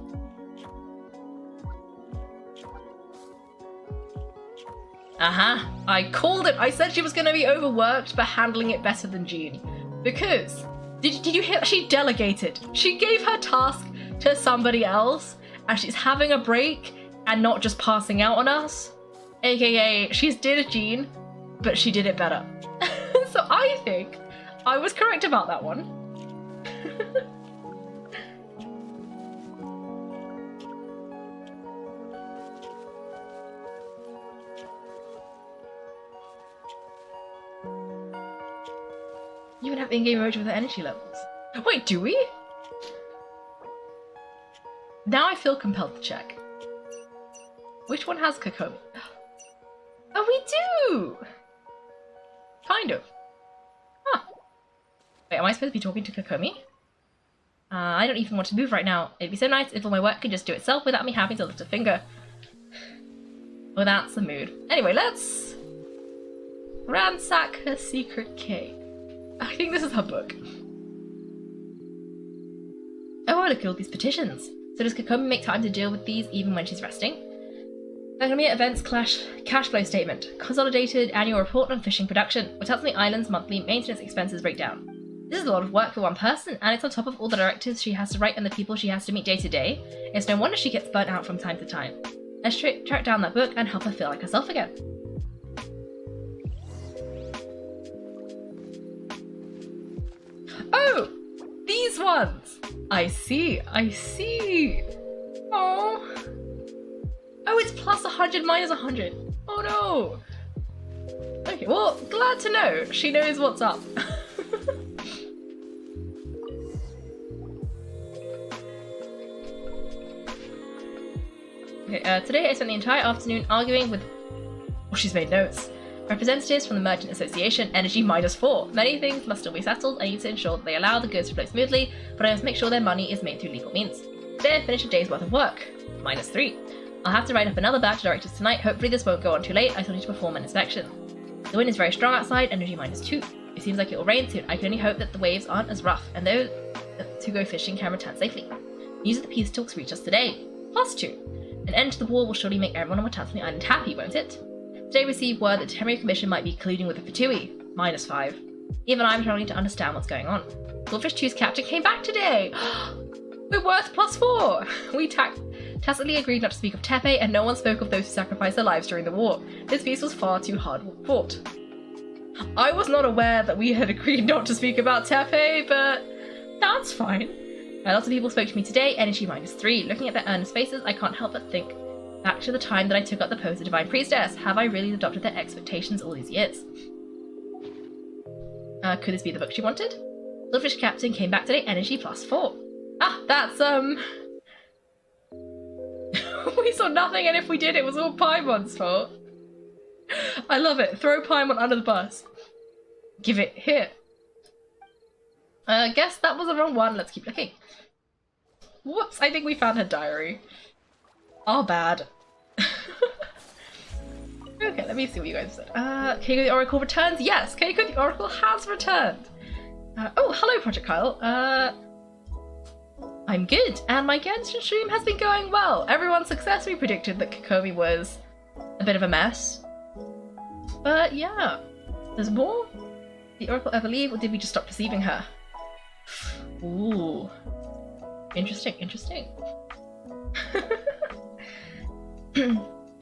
Speaker 1: Aha! I called it! I said she was going to be overworked, but handling it better than Jean. Because, did you hear? She delegated. She gave her task to somebody else, and she's having a break and not just passing out on us. AKA, she's did Jean, but she did it better. So I think I was correct about that one. You can have in-game emoji with the energy levels. Wait, do we? Now I feel compelled to check. Which one has Kokomi? Oh, we do! Kind of. Huh. Wait, am I supposed to be talking to Kokomi? I don't even want to move right now. It'd be so nice if all my work could just do itself without me having to lift a finger. Well, that's the mood. Anyway, let's ransack her secret cave. I think this is her book. Oh, look at all these petitions. So does Kokomi make time to deal with these even when she's resting? Economy events cash flow statement. Consolidated annual report on fishing production. What tells me Island's monthly maintenance expenses breakdown. This is a lot of work for one person, and it's on top of all the directives she has to write and the people she has to meet day to day. It's no wonder she gets burnt out from time to time. Let's track down that book and help her feel like herself again. Oh! These ones! I see. Oh. Oh, it's plus 100 minus 100. Oh no. Okay, well, glad to know she knows what's up. Okay, today I spent the entire afternoon arguing with... Oh, she's made notes. Representatives from the Merchant Association, energy -4. Many things must still be settled. I need to ensure that they allow the goods to flow smoothly, but I must make sure their money is made through legal means. Today I finished a day's worth of work. -3. I'll have to write up another batch of directives tonight. Hopefully this won't go on too late. I still need to perform an inspection. The wind is very strong outside, energy -2. It seems like it will rain soon. I can only hope that the waves aren't as rough, and those who go fishing can return safely. News of the peace talks reach us today. +2. An end to the war will surely make everyone on Watansani Island happy, won't it? Today we received word that the Temporary Commission might be colluding with the Fatui. -5. Even I'm struggling to understand what's going on. Goldfish 2's captain came back today! We're worth +4! We tacitly agreed not to speak of Tepe, and no one spoke of those who sacrificed their lives during the war. This peace was far too hard fought. I was not aware that we had agreed not to speak about Tepe, but that's fine. Lots of people spoke to me today, energy -3. Looking at their earnest faces, I can't help but think back to the time that I took up the post of Divine Priestess. Have I really adopted their expectations all these years? Could this be the book she wanted? Goldfish Captain came back today, energy +4. Ah, that's, we saw nothing, and if we did, it was all Paimon's fault. I love it. Throw Paimon under the bus. Give it here. Guess that was the wrong one. Let's keep looking. Whoops, I think we found her diary. Our bad. Okay, let me see what you guys said. Keiko the Oracle returns? Yes, Keiko the Oracle has returned. Oh, hello, Project Kyle. I'm good, and my Genshin stream has been going well. Everyone successfully predicted that Kokomi was a bit of a mess. But yeah, there's more. Did the Oracle ever leave, or did we just stop perceiving her? Ooh. Interesting, interesting.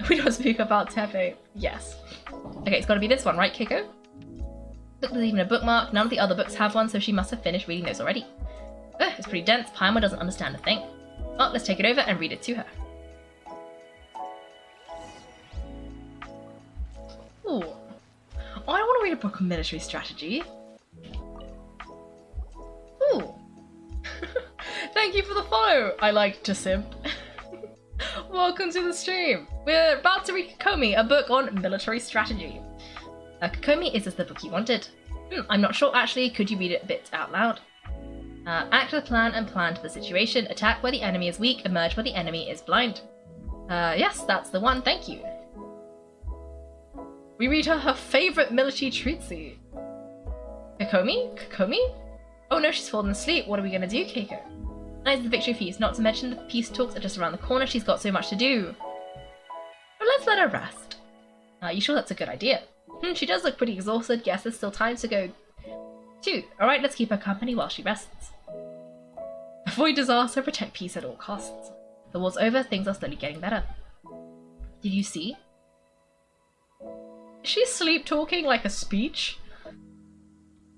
Speaker 1: We don't speak about Tepe. Yes. Okay, it's got to be this one, right, Keiko? Look, there's even a bookmark. None of the other books have one, so she must have finished reading those already. It's pretty dense. Paimon doesn't understand a thing. Well, let's take it over and read it to her. Ooh. Oh, I don't want to read a book on military strategy. Ooh. Thank you for the follow. I like to simp. Welcome to the stream. We're about to read Kokomi, a book on military strategy. Kokomi, is this the book you wanted? I'm not sure actually. Could you read it a bit out loud? Act with a plan and plan to the situation. Attack where the enemy is weak. Emerge where the enemy is blind. Yes, that's the one. Thank you. We read her favourite military treatise. Kokomi? Kokomi? Oh no, she's fallen asleep. What are we going to do, Keiko? Tonight's the victory feast. Not to mention the peace talks are just around the corner. She's got so much to do. But let's let her rest. You sure that's a good idea? She does look pretty exhausted. Guess there's still time to go too. Alright, let's keep her company while she rests. Avoid disaster, protect peace at all costs. The war's over, things are slowly getting better. Did you see? Is she sleep talking like a speech?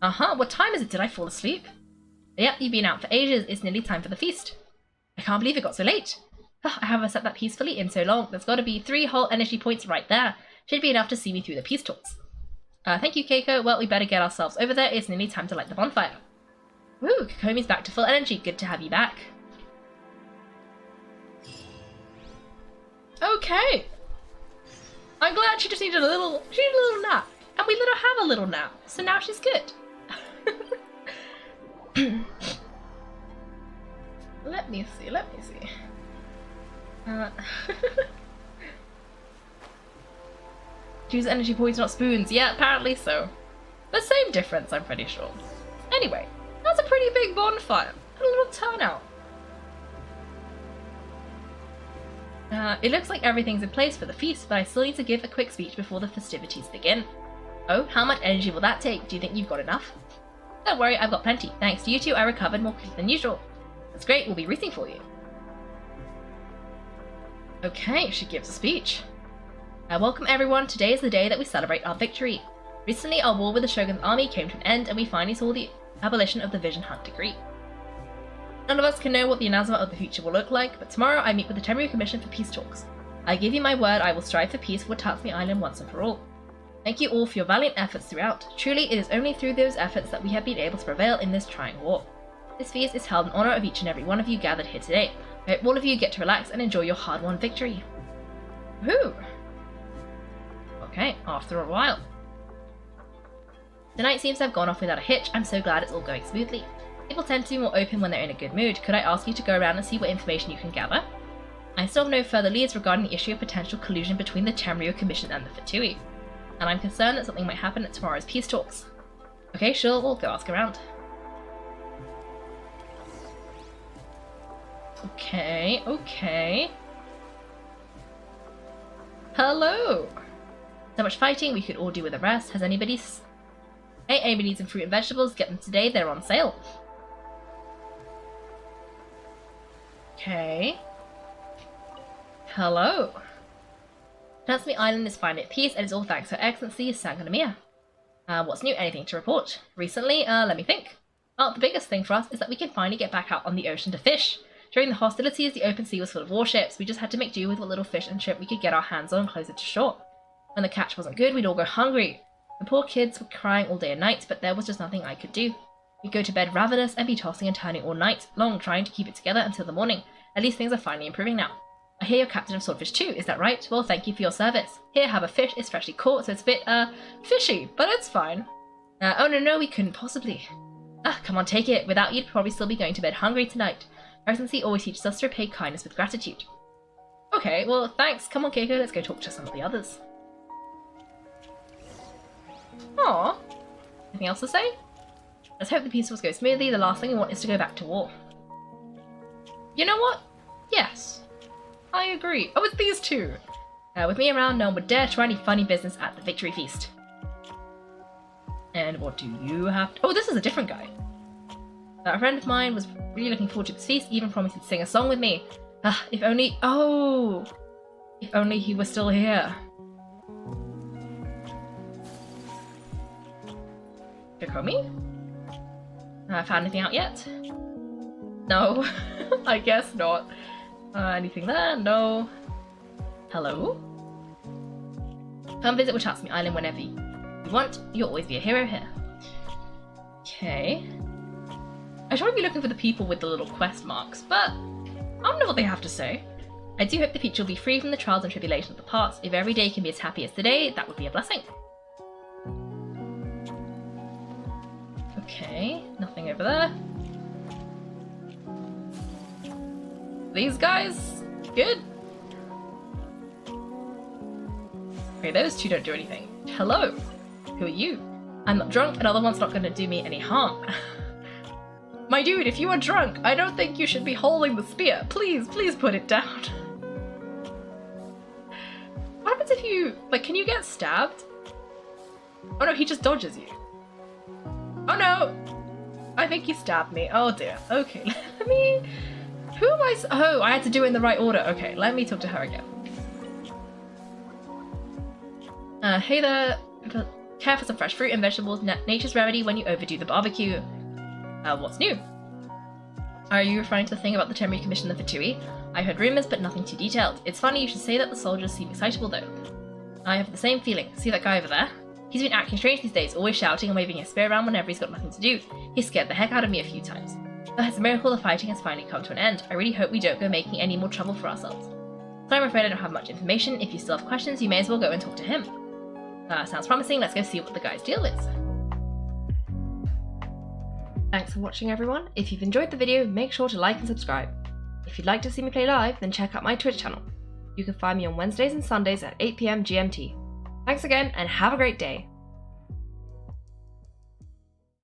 Speaker 1: What time is it? Did I fall asleep? Yep, you've been out for ages. It's nearly time for the feast. I can't believe it got so late. I haven't set that peacefully in so long. There's got to be 3 whole energy points right there. Should be enough to see me through the peace talks. Thank you, Keiko. Well, we better get ourselves over there. It's nearly time to light the bonfire. Woo, Kokomi's back to full energy. Good to have you back. Okay. I'm glad she just needed a little nap. And we let her have a little nap. So now she's good. Let me see. Use energy points, not spoons. Yeah, apparently so. The same difference, I'm pretty sure. Anyway, that's a pretty big bonfire. A little turnout. It looks like everything's in place for the feast, but I still need to give a quick speech before the festivities begin. Oh, how much energy will that take? Do you think you've got enough? Don't worry, I've got plenty. Thanks to you two, I recovered more quickly than usual. That's great, we'll be rooting for you. Okay, she gives a speech. Welcome everyone, today is the day that we celebrate our victory. Recently, our war with the Shogun's army came to an end, and we finally saw the abolition of the Vision Hunt decree. None of us can know what the Inazuma of the future will look like, but tomorrow I meet with the Temporary Commission for peace talks. I give you my word I will strive for peace for Watansumi Island once and for all. Thank you all for your valiant efforts throughout. Truly, it is only through those efforts that we have been able to prevail in this trying war. This feast is held in honour of each and every one of you gathered here today. I hope all of you get to relax and enjoy your hard-won victory. Whew. Okay, after a while. The night seems to have gone off without a hitch. I'm so glad it's all going smoothly. People tend to be more open when they're in a good mood. Could I ask you to go around and see what information you can gather? I still have no further leads regarding the issue of potential collusion between the Tenryou Commission and the Fatui, and I'm concerned that something might happen at tomorrow's peace talks. Okay, sure, we'll go ask around. Okay. Hello! So much fighting, we could all do with a rest. Hey, anybody needs some fruit and vegetables? Get them today, they're on sale. Okay. Hello. Natsumi Island is finally at peace, and it's all thanks to Her Excellency Sangonomiya. What's new? Anything to report? Recently, let me think. Well, the biggest thing for us is that we can finally get back out on the ocean to fish. During the hostilities, the open sea was full of warships. We just had to make do with what little fish and shrimp we could get our hands on closer to shore. When the catch wasn't good, we'd all go hungry. The poor kids were crying all day and night, but there was just nothing I could do. We'd go to bed ravenous and be tossing and turning all night long, trying to keep it together until the morning. At least things are finally improving now. I hear you're captain of Swordfish too, is that right? Well, thank you for your service. Here, have a fish. It's freshly caught, so it's a bit, fishy, but it's fine. Oh no, we couldn't possibly. Come on, take it. Without you, you'd probably still be going to bed hungry tonight. Her Excellency always teaches us to repay kindness with gratitude. Okay, well, thanks. Come on, Kaiko, let's go talk to some of the others. Aww. Anything else to say? Let's hope the peace will go smoothly. The last thing we want is to go back to war. You know what? Yes. I agree. Oh, it's these two. With me around, no one would dare try any funny business at the victory feast. And what do you have to... Oh, this is a different guy. A friend of mine was really looking forward to this feast, even promised he'd sing a song with me. If only... Oh! If only he was still here. Kokomi? Found anything out yet? No. I guess not. Anything there? No. Hello? Come visit Natsumi Island whenever you want. You'll always be a hero here. Okay. I should be looking for the people with the little quest marks, but I don't know what they have to say. I do hope the future will be free from the trials and tribulations of the past. If every day can be as happy as today, that would be a blessing. Okay, nothing over there. These guys? Good. Okay, those two don't do anything. Hello. Who are you? I'm not drunk, another one's not going to do me any harm. My dude, if you are drunk, I don't think you should be holding the spear. Please put it down. What happens if you... Like, can you get stabbed? Oh no, he just dodges you. Oh no! I think he stabbed me. Oh dear. Okay, let me... Who am I... Oh, I had to do it in the right order. Okay, let me talk to her again. Hey there. Care for some fresh fruit and vegetables. Nature's remedy when you overdo the barbecue. What's new? Are you referring to the thing about the Tenryou Commission and the Fatui? I heard rumors, but nothing too detailed. It's funny you should say that. The soldiers seem excitable though. I have the same feeling. See that guy over there? He's been acting strange these days, always shouting and waving his spear around whenever he's got nothing to do. He scared the heck out of me a few times. But it's a miracle the fighting has finally come to an end. I really hope we don't go making any more trouble for ourselves. So I'm afraid I don't have much information. If you still have questions, you may as well go and talk to him. Sounds promising. Let's go see what the guy's deal is. Thanks for watching, everyone. If you've enjoyed the video, make sure to like and subscribe. If you'd like to see me play live, then check out my Twitch channel. You can find me on Wednesdays and Sundays at 8 PM GMT. Thanks again, and have a great day.